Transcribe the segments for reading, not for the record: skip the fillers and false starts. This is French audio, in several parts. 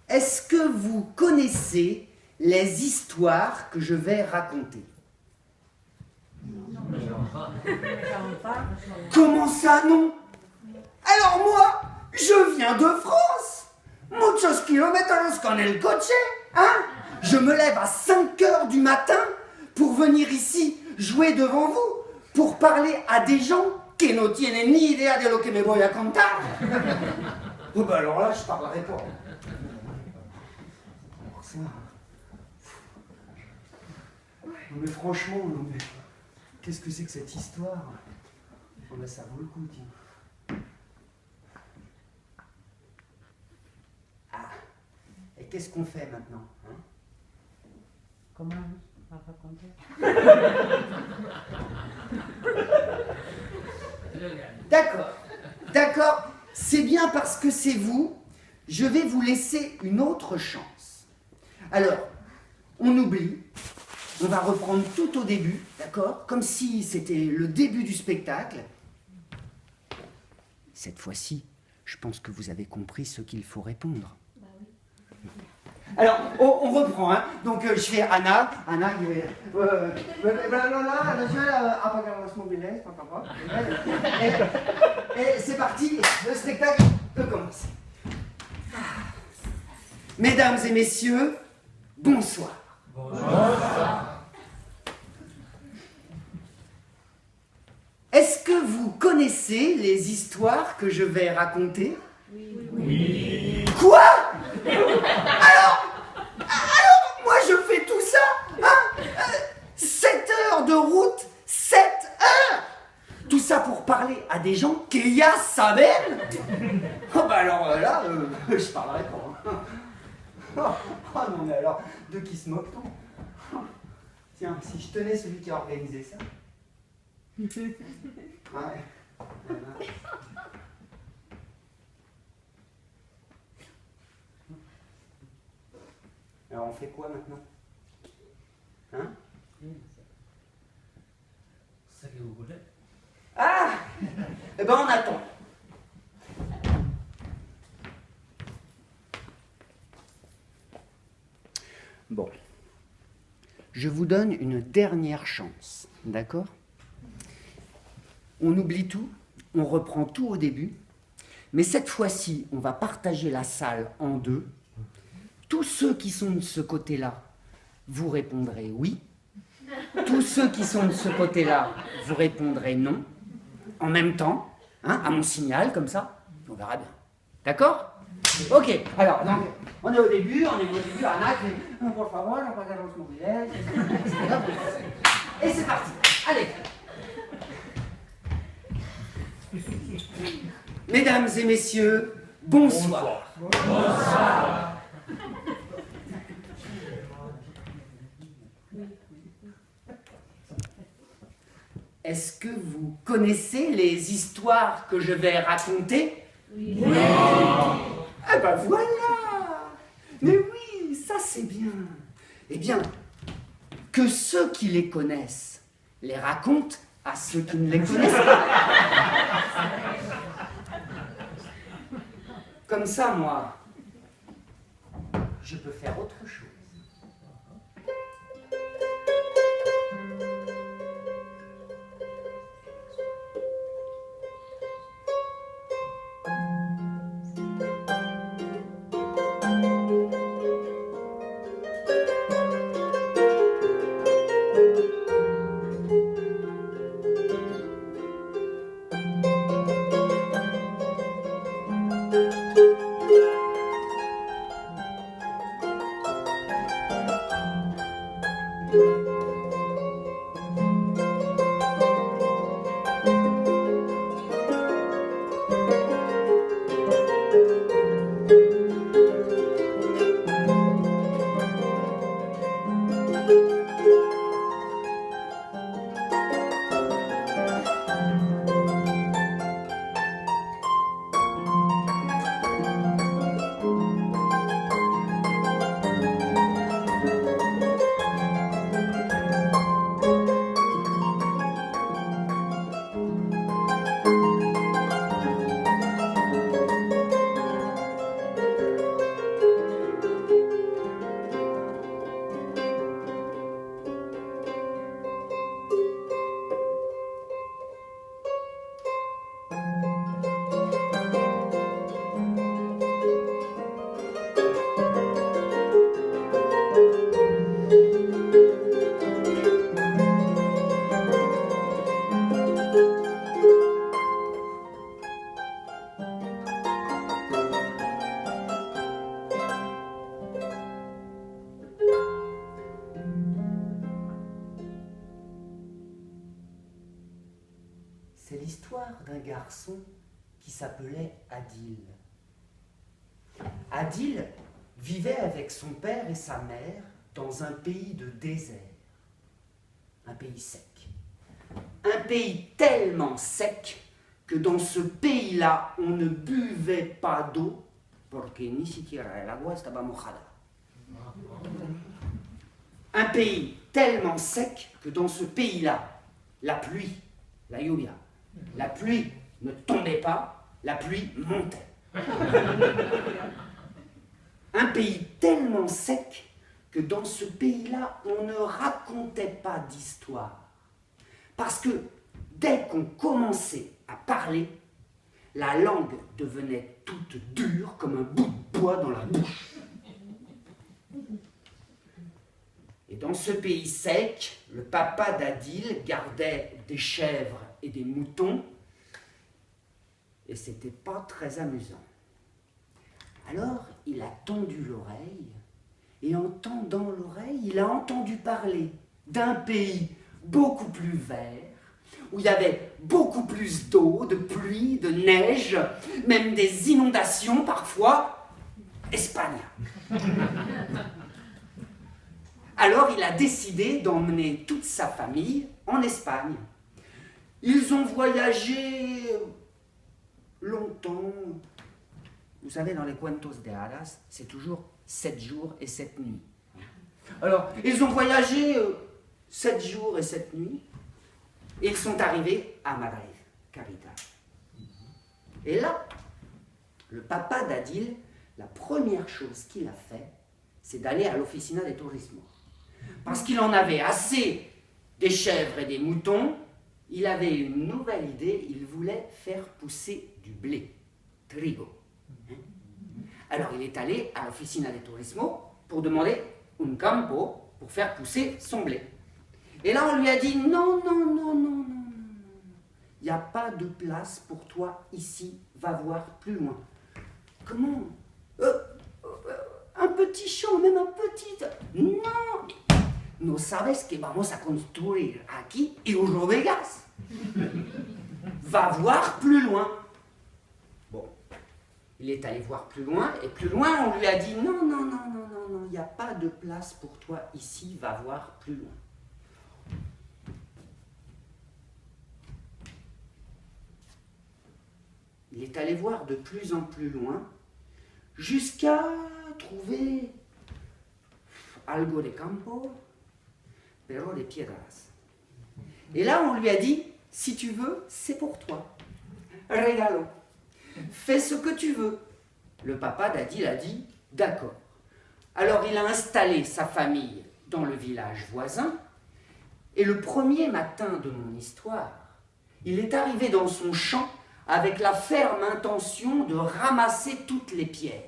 Est-ce que vous connaissez les histoires que je vais raconter? Comment ça, non? Alors moi, je viens de France. Muchos kilómetros con el coche, hein? Je me lève à 5 heures du matin pour venir ici jouer devant vous, pour parler à des gens qui no tienen ni idea de lo que me voy a contar. Oh ben alors là, je parlerai pas. Ça. Non mais franchement, non mais qu'est-ce que c'est que cette histoire? Oh ben ça vaut le coup, tiens. Ah, et qu'est-ce qu'on fait maintenant, hein? Comment on va raconter? D'accord, d'accord, c'est bien parce que c'est vous, je vais vous laisser une autre chance. Alors, on oublie, on va reprendre tout au début, d'accord? Comme si c'était le début du spectacle. Cette fois-ci, je pense que vous avez compris ce qu'il faut répondre. Alors, on reprend, hein. Donc, je fais Anna, et c'est parti, le spectacle peut commencer. Mesdames et messieurs, bonsoir. Bonsoir. Est-ce que vous connaissez les histoires que je vais raconter? Oui. Quoi? Alors, moi je fais tout ça, hein? 7 heures de route, 7 heures! Tout ça pour parler à des gens qui ya saben? Oh bah alors là, je parlerai pas. Hein. Oh non mais alors, de qui se moque-t-on? Tiens, si je tenais celui qui a organisé ça. Ouais. Voilà. Alors on fait quoi maintenant? Hein? C'est ce que vous voulez. Ah! Eh ben on attend. Bon. Je vous donne une dernière chance, d'accord? On oublie tout, on reprend tout au début, mais cette fois-ci, on va partager la salle en deux. Tous ceux qui sont de ce côté-là, vous répondrez oui. Tous ceux qui sont de ce côté-là, vous répondrez non. En même temps, hein, à mon signal, comme ça, on verra bien. D'accord? Ok, alors, donc, on est au début, Anna qui dit, por favor, no pagar los móviles, et c'est parti. Allez. Mesdames et messieurs, bonsoir. Bonsoir. Est-ce que vous connaissez les histoires que je vais raconter? Oui. Eh ben voilà. Mais oui, ça c'est bien. Eh bien, que ceux qui les connaissent les racontent à ceux qui ne les connaissent pas. Comme ça, moi, je peux faire autre chose. C'est l'histoire d'un garçon qui s'appelait Adil. Adil vivait avec son père et sa mère dans un pays de désert, un pays sec. Un pays tellement sec que dans ce pays-là, on ne buvait pas d'eau porque ni siquiera el agua estaba mojada. Un pays tellement sec que dans ce pays-là, la pluie, la lluvia, la pluie ne tombait pas, la pluie montait. Un pays tellement sec que dans ce pays-là, on ne racontait pas d'histoire. Parce que dès qu'on commençait à parler, la langue devenait toute dure comme un bout de bois dans la bouche. Et dans ce pays sec, le papa d'Adil gardait des chèvres et des moutons, et c'était pas très amusant. Alors, il a tendu l'oreille, et en tendant l'oreille, il a entendu parler d'un pays beaucoup plus vert, où il y avait beaucoup plus d'eau, de pluie, de neige, même des inondations parfois. Espagne. Alors il a décidé d'emmener toute sa famille en Espagne. Ils ont voyagé longtemps. Vous savez, dans les cuentos de hadas, c'est toujours 7 jours et 7 nuits. Alors, ils ont voyagé 7 jours et 7 nuits, et ils sont arrivés à Madrid, capitale. Et là, le papa d'Adil, la première chose qu'il a fait, c'est d'aller à l'Oficina de Turismo. Parce qu'il en avait assez des chèvres et des moutons, il avait une nouvelle idée, il voulait faire pousser du blé, trigo. Alors il est allé à l'Oficina de Turismo pour demander un campo pour faire pousser son blé. Et là on lui a dit non, il n'y a pas de place pour toi ici, va voir plus loin. Comment un petit champ, même un petit... Non, no sabes que vamos a construir aquí y Uro Vegas. Va voir plus loin. Bon, il est allé voir plus loin, et plus loin, on lui a dit non, il n'y a pas de place pour toi ici, va voir plus loin. Il est allé voir de plus en plus loin, jusqu'à trouver algo de campo, pero de piedras. Et là, on lui a dit, si tu veux, c'est pour toi. Regalo. Fais ce que tu veux. Le papa d'Adil a dit, d'accord. Alors, il a installé sa famille dans le village voisin, et le premier matin de mon histoire, il est arrivé dans son champ avec la ferme intention de ramasser toutes les pierres.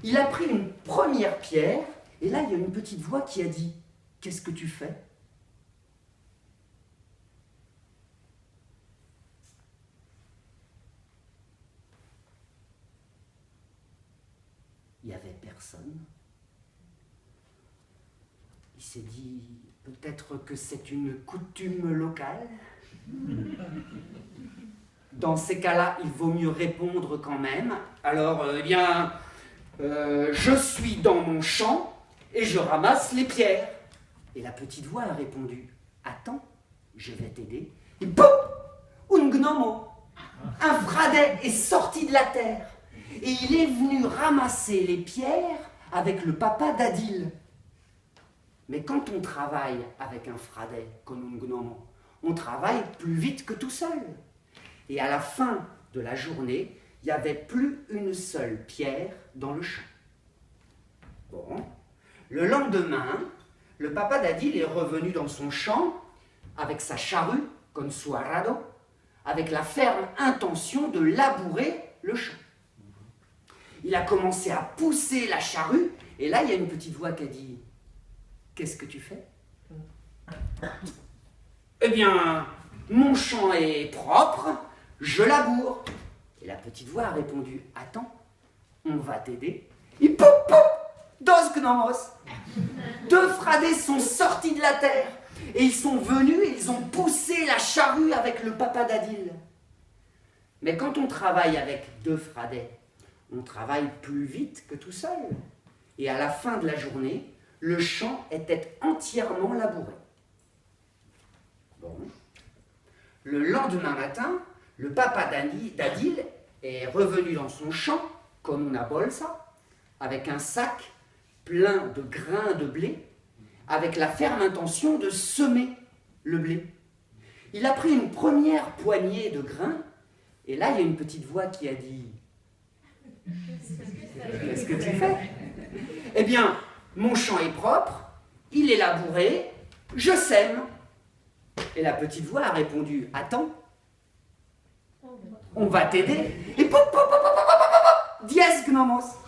Il a pris une première pierre, et là, il y a une petite voix qui a dit « Qu'est-ce que tu fais ?» Il n'y avait personne. Il s'est dit « Peut-être que c'est une coutume locale ?» Dans ces cas-là, il vaut mieux répondre quand même. Alors, je suis dans mon champ et je ramasse les pierres. Et la petite voix a répondu, attends, je vais t'aider. Et boum, un gnomo, un fradet est sorti de la terre. Et il est venu ramasser les pierres avec le papa d'Adil. Mais quand on travaille avec un fradet comme un gnomo, on travaille plus vite que tout seul. Et à la fin de la journée, il n'y avait plus une seule pierre dans le champ. Bon, le lendemain, le papa d'Adil est revenu dans son champ avec sa charrue, con su arado, avec la ferme intention de labourer le champ. Il a commencé à pousser la charrue, et là, il y a une petite voix qui a dit « Qu'est-ce que tu fais ?» Eh bien, mon champ est propre, je laboure. Et la petite voix a répondu, attends, on va t'aider. Et poup, poup, dos gnomos. 2 fradets sont sortis de la terre. et ils sont venus et ils ont poussé la charrue avec le papa d'Adil. Mais quand on travaille avec 2 Fradets, on travaille plus vite que tout seul. Et à la fin de la journée, le champ était entièrement labouré. Bon. Le lendemain matin, le papa d'Adil est revenu dans son champ, comme una bolsa, avec un sac plein de grains de blé, avec la ferme intention de semer le blé. Il a pris une première poignée de grains, et là, il y a une petite voix qui a dit « Qu'est-ce que tu fais ?»« Eh bien, mon champ est propre, il est labouré, je sème. » Et la petite voix a répondu « Attends, on va t'aider. » Et pop, pop, pop, pop, pop, pop, pop, dies gnomos.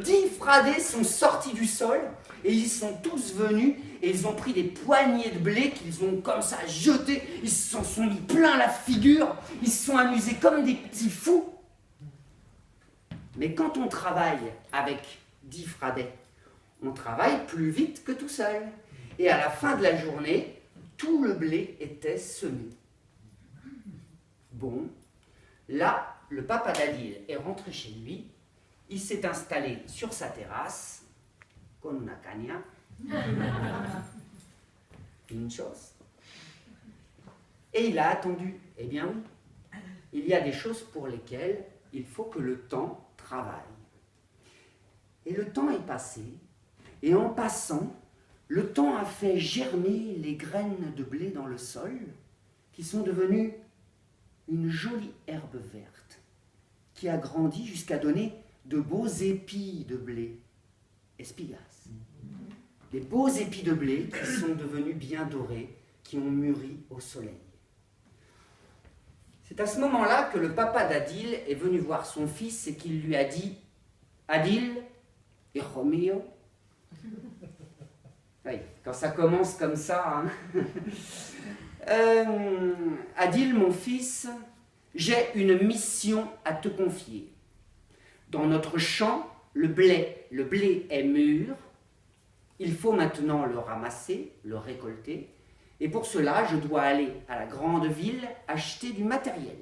10 Fradets sont sortis du sol et ils sont tous venus et ils ont pris des poignées de blé qu'ils ont comme ça jetés. Ils s'en sont mis plein la figure. Ils se sont amusés comme des petits fous. Mais quand on travaille avec 10 Fradets, on travaille plus vite que tout seul. Et à la fin de la journée, tout le blé était semé. Bon, là, le papa d'Adil est rentré chez lui. Il s'est installé sur sa terrasse, con una caña, pinchos, et il a attendu. Eh bien oui, il y a des choses pour lesquelles il faut que le temps travaille. Et le temps est passé, et en passant, le temps a fait germer les graines de blé dans le sol, qui sont devenues une jolie herbe verte, qui a grandi jusqu'à donner de beaux épis de blé, espigas. Des beaux épis de blé qui sont devenus bien dorés, qui ont mûri au soleil. C'est à ce moment-là que le papa d'Adil est venu voir son fils et qu'il lui a dit « Adil, hijo mío » Oui, quand ça commence comme ça. Hein. Adil, mon fils, j'ai une mission à te confier. Dans notre champ, le blé est mûr. Il faut maintenant le ramasser, le récolter. Et pour cela, je dois aller à la grande ville acheter du matériel.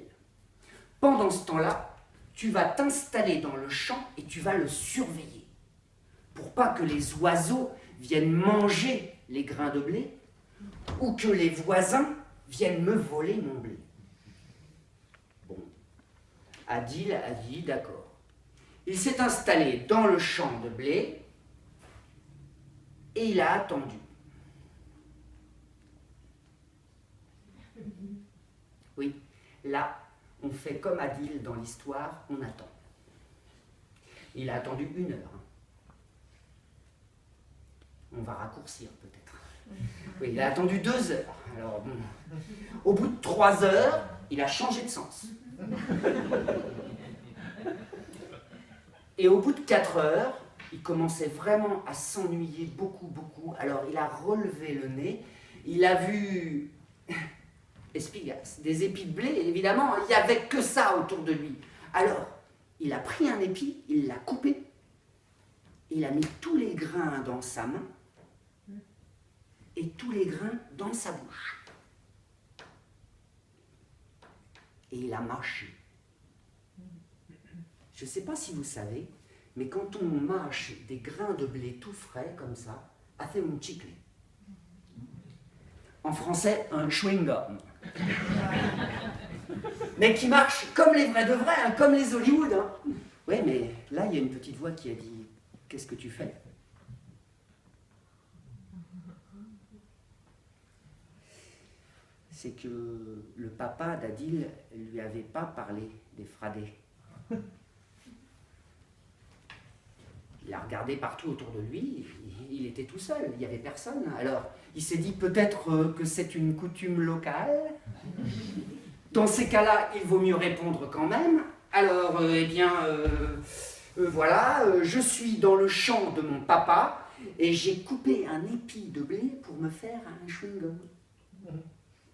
Pendant ce temps-là, tu vas t'installer dans le champ et tu vas le surveiller. Pour pas que les oiseaux viennent manger les grains de blé ou que les voisins viennent me voler mon blé. Bon, Adil a dit d'accord. Il s'est installé dans le champ de blé et il a attendu. Oui, là, on fait comme Adil dans l'histoire, on attend. Il a attendu 1 heure. On va raccourcir peut-être. Oui, il a attendu 2 heures. Alors, bon, au bout de 3 heures, il a changé de sens. Et au bout de 4 heures, il commençait vraiment à s'ennuyer beaucoup. Alors il a relevé le nez, il a vu espigas, des épis de blé, et évidemment, il n'y avait que ça autour de lui. Alors, il a pris un épi, il l'a coupé, il a mis tous les grains dans sa main et tous les grains dans sa bouche. Et il a mâché. Je ne sais pas si vous savez, mais quand on mâche des grains de blé tout frais comme ça, hace un chicle. En français, un chewing-gum. Mais qui marche comme les vrais de vrais, hein, comme les Hollywood. Hein. Oui, mais là, il y a une petite voix qui a dit « Qu'est-ce que tu fais ?» C'est que le papa d'Adil ne lui avait pas parlé des Fradets. Il a regardé partout autour de lui, il était tout seul, il n'y avait personne. Alors, il s'est dit peut-être que c'est une coutume locale. Dans ces cas-là, il vaut mieux répondre quand même. Alors, voilà, je suis dans le champ de mon papa et j'ai coupé un épi de blé pour me faire un chewing-gum.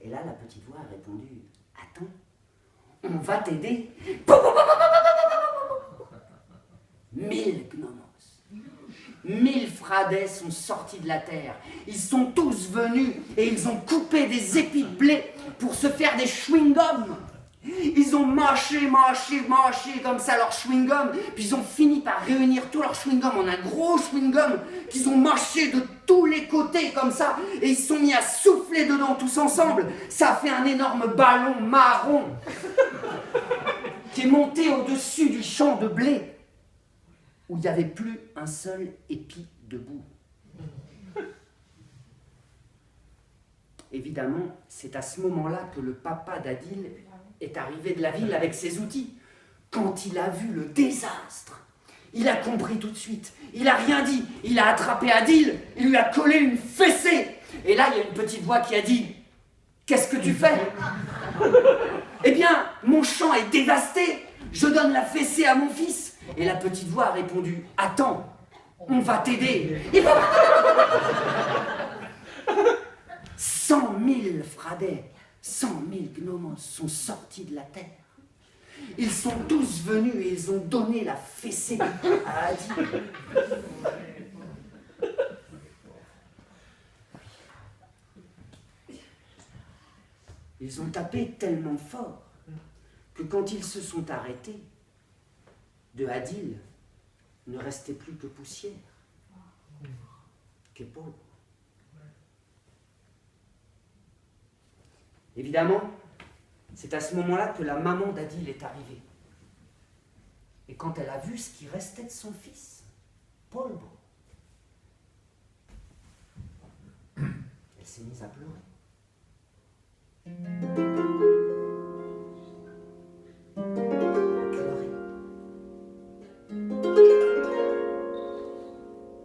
Et là, la petite voix a répondu, attends, on va t'aider. 1000 gnomos. 1000 Fradets sont sortis de la terre. Ils sont tous venus et ils ont coupé des épis de blé pour se faire des chewing-gums. Ils ont mâché comme ça leur chewing-gum, puis ils ont fini par réunir tout leur chewing-gum en un gros chewing-gum qu'ils ont mâché de tous les côtés comme ça, et ils se sont mis à souffler dedans tous ensemble. Ça a fait un énorme ballon marron qui est monté au-dessus du champ de blé où il n'y avait plus un seul épi debout. Évidemment, c'est à ce moment-là que le papa d'Adil est arrivé de la ville avec ses outils. Quand il a vu le désastre, il a compris tout de suite. Il n'a rien dit. Il a attrapé Adil, il lui a collé une fessée. Et là, il y a une petite voix qui a dit « Qu'est-ce que tu fais ?»« Eh bien, mon champ est dévasté. Je donne la fessée à mon fils. » Et la petite voix a répondu « Attends, on va t'aider. » 100 000 Fradets, 100 000 gnomos sont sortis de la terre. Ils sont tous venus et ils ont donné la fessée à Adil. Ils ont tapé tellement fort que quand ils se sont arrêtés, de Adil ne restait plus que poussière, qu'épaule. Évidemment, c'est à ce moment-là que la maman d'Adil est arrivée. Et quand elle a vu ce qui restait de son fils, Polbo, elle s'est mise à pleurer.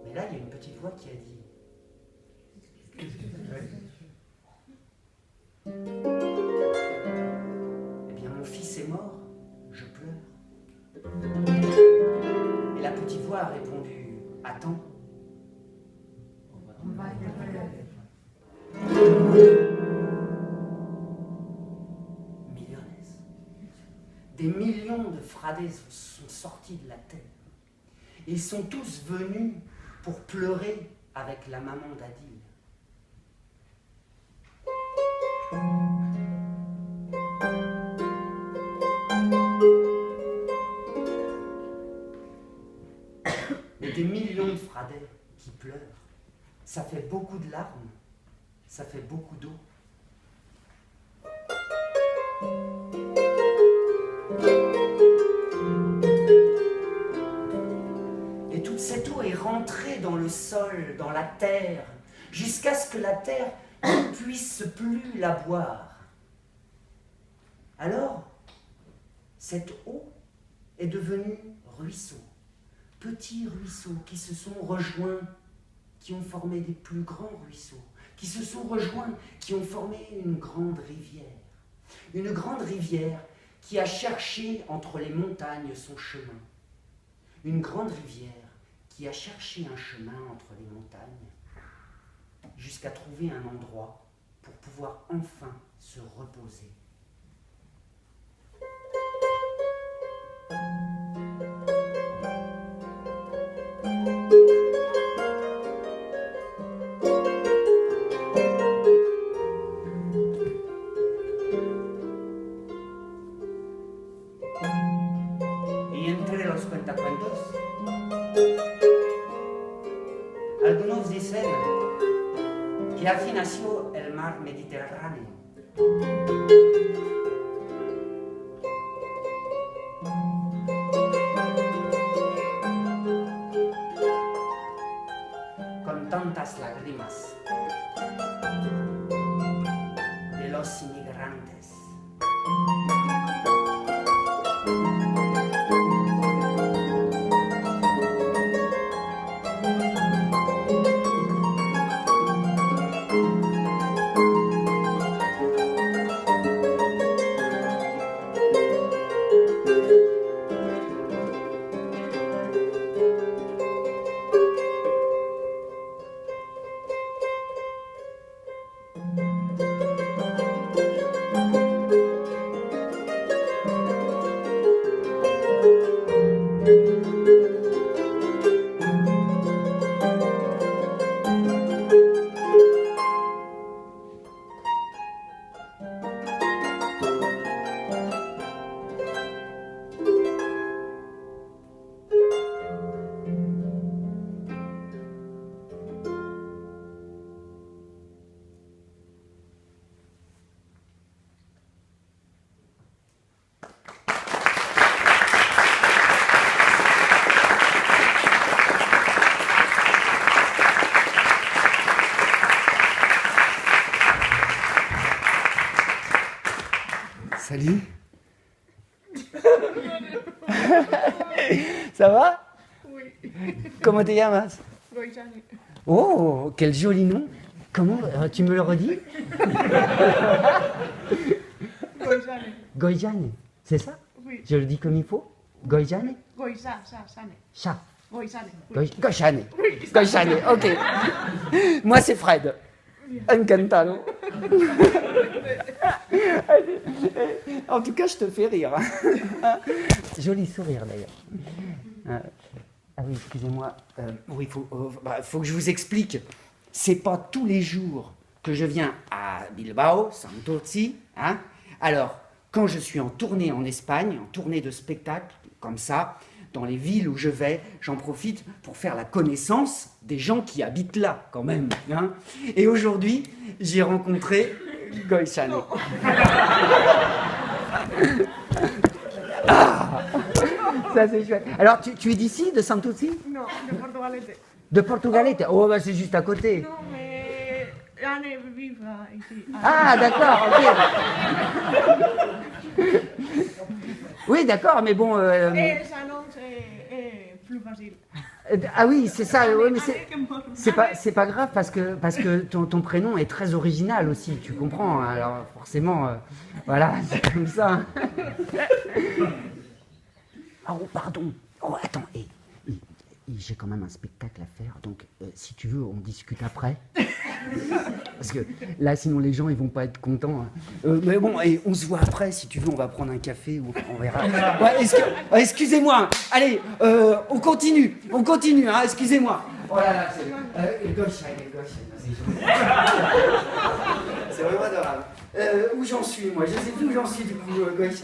Mais là, il y a une petite voix qui a dit « Eh bien, mon fils est mort, je pleure. » Et la petite voix a répondu « Attends. » Millionnaires. Des millions de Fradets sont sortis de la terre. Ils sont tous venus pour pleurer avec la maman d'Adil. Et des millions de Fradets qui pleurent, ça fait beaucoup de larmes, ça fait beaucoup d'eau. Et toute cette eau est rentrée dans le sol, dans la terre, jusqu'à ce que la terre ne puisse plus la boire. Alors, cette eau est devenue ruisseau, petits ruisseaux qui se sont rejoints, qui ont formé des plus grands ruisseaux, qui se sont rejoints, qui ont formé une grande rivière. Une grande rivière qui a cherché entre les montagnes son chemin. Une grande rivière qui a cherché un chemin entre les montagnes jusqu'à trouver un endroit pour pouvoir enfin se reposer. Y entre los cuentacuentos, algunos dicen que así nació el mar Mediterráneo. Con tantas lágrimas de los inmigrantes. Salut. Ça va? Oui. Comment te llamas? Goizane. Oh, quel joli nom. Comment? Tu me le redis? Goizane. Goijane, c'est ça? Oui. Je le dis comme il faut? Goijane? Goiza, sane. Chat. Goizane. Oui. Goijane. Goijane, ok. Moi, c'est Fred. Encantado. En tout cas, je te fais rire. Joli sourire, d'ailleurs. Ah oui, excusez-moi. Oui, faut que je vous explique. C'est pas tous les jours que je viens à Bilbao, Santurtzi. Hein. Alors, quand je suis en tournée en Espagne, en tournée de spectacle, comme ça, dans les villes où je vais, j'en profite pour faire la connaissance des gens qui habitent là, quand même. Hein. Et aujourd'hui, j'ai rencontré Goizane. Ah, ça c'est chouette. Alors, tu es d'ici, de Santurtzi? Non, de Portugalete. De Portugalete? Oh, bah c'est juste à côté. Non, mais Anne vive ici. Ah, d'accord, ok. Oui, d'accord, mais bon... Et ça non, c'est plus facile. Ah oui, c'est ça, ouais, mais Anne, c'est pas grave parce que ton prénom est très original aussi, tu comprends, hein, alors forcément, voilà, c'est comme ça. Oh, pardon, oh, attends, j'ai quand même un spectacle à faire, donc si tu veux, on discute après. Parce que là, sinon les gens, ils vont pas être contents. Hein. Mais bon, et on se voit après, si tu veux, on va prendre un café, ou on verra. Ouais, excusez-moi, allez, on continue, hein, excusez-moi. Oh là là, c'est... gauche, c'est vraiment adorable. Où j'en suis, moi? Je sais plus où j'en suis, du coup, gauche,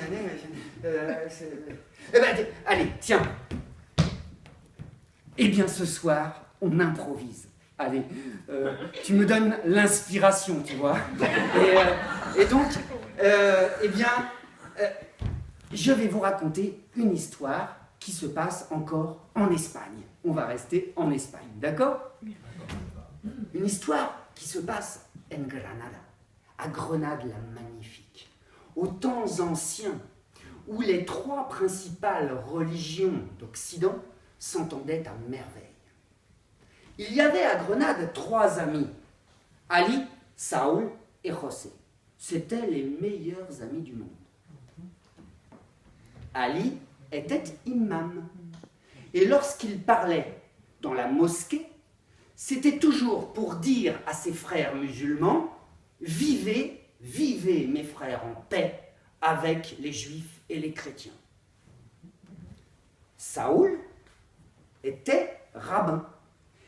allez, tiens. Eh bien, ce soir, on improvise. Allez, tu me donnes l'inspiration, tu vois. Et donc, je vais vous raconter une histoire qui se passe encore en Espagne. On va rester en Espagne, d'accord? Une histoire qui se passe en Granada, à Grenade la magnifique, aux temps anciens où les trois principales religions d'Occident s'entendaient à merveille. Il y avait à Grenade trois amis, Ali, Saúl et José. C'étaient les meilleurs amis du monde. Ali était imam. Et lorsqu'il parlait dans la mosquée, c'était toujours pour dire à ses frères musulmans « Vivez, vivez mes frères en paix avec les juifs et les chrétiens ». Saúl était rabbin.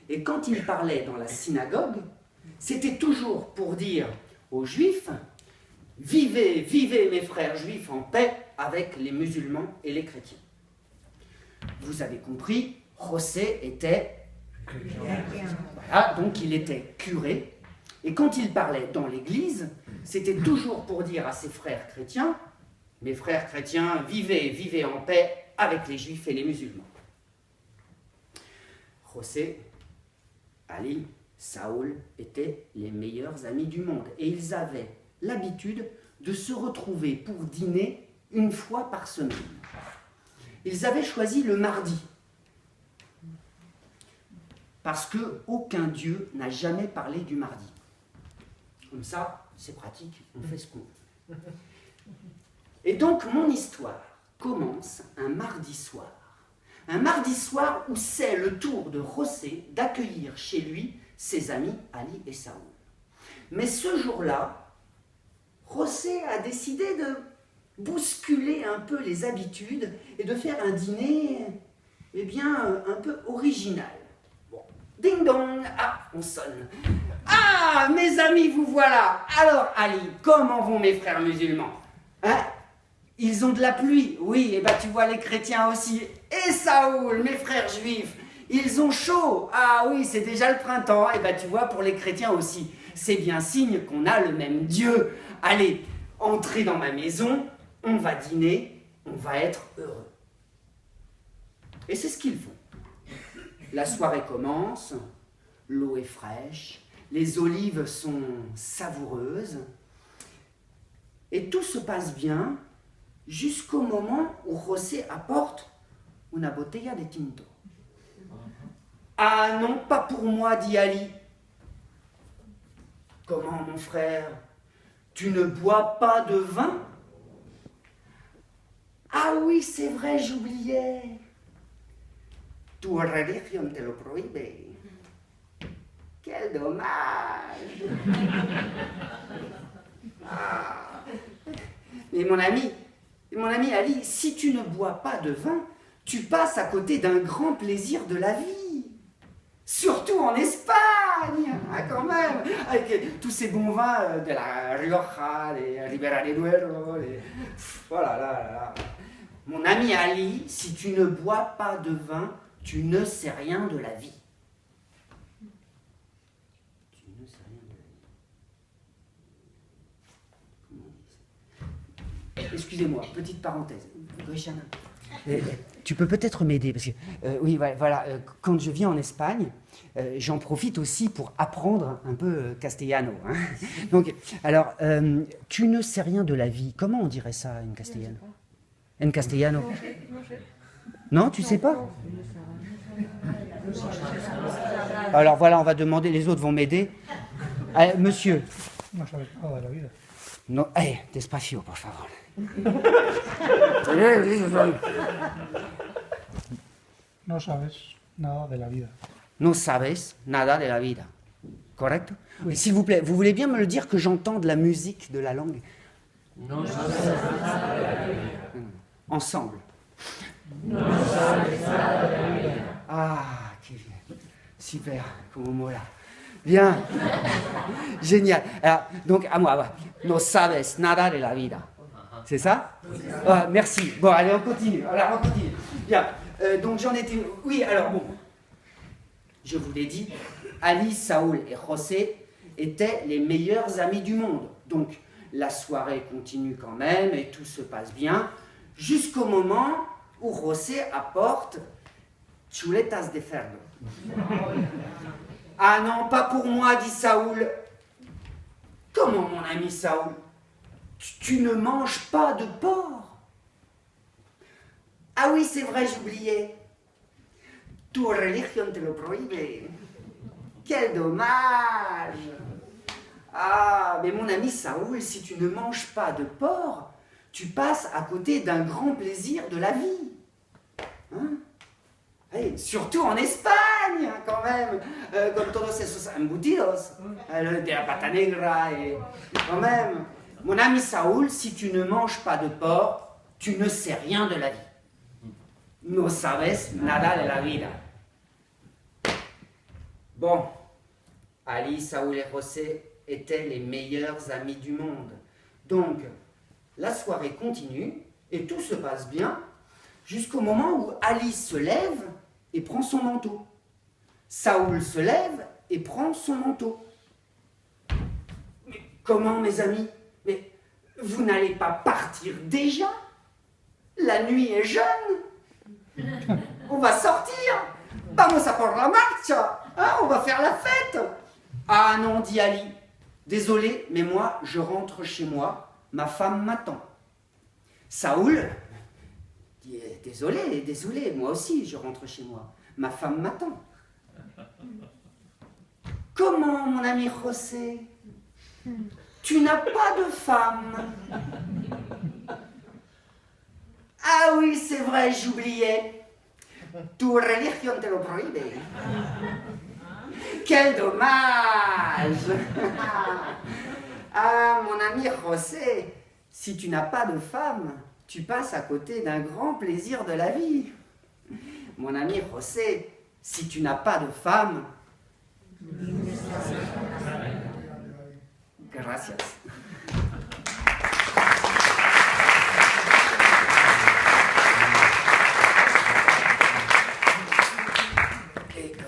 Et quand il parlait dans la synagogue, c'était toujours pour dire aux juifs « Vivez, vivez mes frères juifs en paix avec les musulmans et les chrétiens ». Vous avez compris, José était... Voilà, donc il était curé. Et quand il parlait dans l'église, c'était toujours pour dire à ses frères chrétiens « Mes frères chrétiens, vivez, vivez en paix avec les juifs et les musulmans ». José, Ali, Saúl étaient les meilleurs amis du monde et ils avaient l'habitude de se retrouver pour dîner une fois par semaine. Ils avaient choisi le mardi parce qu'aucun dieu n'a jamais parlé du mardi. Comme ça, c'est pratique, on fait ce qu'on veut. Et donc, mon histoire commence un mardi soir. Un mardi soir où c'est le tour de José d'accueillir chez lui ses amis Ali et Saúl. Mais ce jour-là, José a décidé de bousculer un peu les habitudes et de faire un dîner, eh bien, un peu original. Bon, ding dong, ah, on sonne. Ah, mes amis, vous voilà. Alors, Ali, comment vont mes frères musulmans? Hein? Ils ont de la pluie, oui, et bah tu vois les chrétiens aussi. Et Saúl, mes frères juifs, ils ont chaud. Ah oui, c'est déjà le printemps, et bah tu vois pour les chrétiens aussi. C'est bien signe qu'on a le même Dieu. Allez, entrez dans ma maison, on va dîner, on va être heureux. Et c'est ce qu'ils font. La soirée commence, l'eau est fraîche, les olives sont savoureuses, et tout se passe bien jusqu'au moment où José apporte una botella de tinto. Ah non, pas pour moi, dit Ali. Comment, mon frère? Tu ne bois pas de vin? Ah oui, c'est vrai, j'oubliais. Tu religion te lo prohíbe. Quel dommage. Ah. Mais mon ami Ali, si tu ne bois pas de vin, tu passes à côté d'un grand plaisir de la vie. Surtout en Espagne, hein, quand même, avec tous ces bons vins de la Rioja, les Ribera de Duero, les... Oh là là là là. Mon ami Ali, si tu ne bois pas de vin, tu ne sais rien de la vie. Tu ne sais rien de la vie. Excusez-moi, petite parenthèse. Grishan, tu peux peut-être m'aider, parce que, oui, voilà, quand je viens en Espagne, j'en profite aussi pour apprendre un peu castellano. Hein. Donc, alors, tu ne sais rien de la vie. Comment on dirait ça, en castellano? En castellano? Non, tu sais pas? Alors voilà, on va demander, les autres vont m'aider. Monsieur. No sabes nada de la vida. No, despacio, por favor. No sabes nada de la vida. No sabes nada de la vida. Correct? Oui. S'il vous plaît, vous voulez bien me le dire que j'entende la musique de la langue? No sabes nada de la vida. Ensemble. No sabes nada de la vida. Ah, super, como mola. Bien, génial. Alors, donc, à moi, no sabes nada de la vida. C'est ça? Merci. Bon, allez, on continue. Alors, on continue. Bien, donc j'en étais... Oui, alors, bon. Je vous l'ai dit, Ali, Saoul et José étaient les meilleurs amis du monde. Donc, la soirée continue quand même et tout se passe bien, jusqu'au moment où José apporte chuletas de cerdo. Ah non, pas pour moi, dit Saoul. Comment, mon ami Saoul? Tu ne manges pas de porc? Ah oui, c'est vrai, j'oubliais. Tu religion te lo prohíbe. Quel dommage! Ah, mais mon ami Saoul, si tu ne manges pas de porc, tu passes à côté d'un grand plaisir de la vie. Hein? Hey, surtout en Espagne, quand même, con todos esos embutidos, de la pata negra, et quand même. Mon ami Saoul, si tu ne manges pas de porc, tu ne sais rien de la vie. No sabes nada de la vida. Bon, Ali, Saoul et José étaient les meilleurs amis du monde. Donc, la soirée continue et tout se passe bien jusqu'au moment où Ali se lève et prend son manteau. Saoul se lève et prend son manteau. Mais comment, mes amis? Mais vous n'allez pas partir déjà? La nuit est jeune. On va sortir. Vamos a por la marcha. Hein, on va faire la fête. Ah non, dit Ali. Désolé, mais moi, je rentre chez moi. Ma femme m'attend. Saoul dit, désolé, moi aussi, je rentre chez moi. Ma femme m'attend. Comment, mon ami José? Tu n'as pas de femme? Ah oui, c'est vrai, j'oubliais. Tu religion te lo prohíbe. Quel dommage! Ah, mon ami José, si tu n'as pas de femme, tu passes à côté d'un grand plaisir de la vie. Mon ami José, si tu n'as pas de femme... Gracias.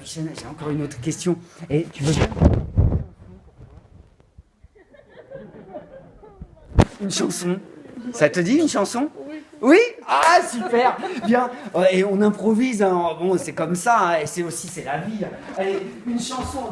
J'ai encore une autre question. Et tu veux bien une chanson? Ça te dit une chanson? Oui? Ah, super! Bien. Et on improvise, hein. Bon, c'est comme ça, hein. Et c'est la vie. Allez, une chanson.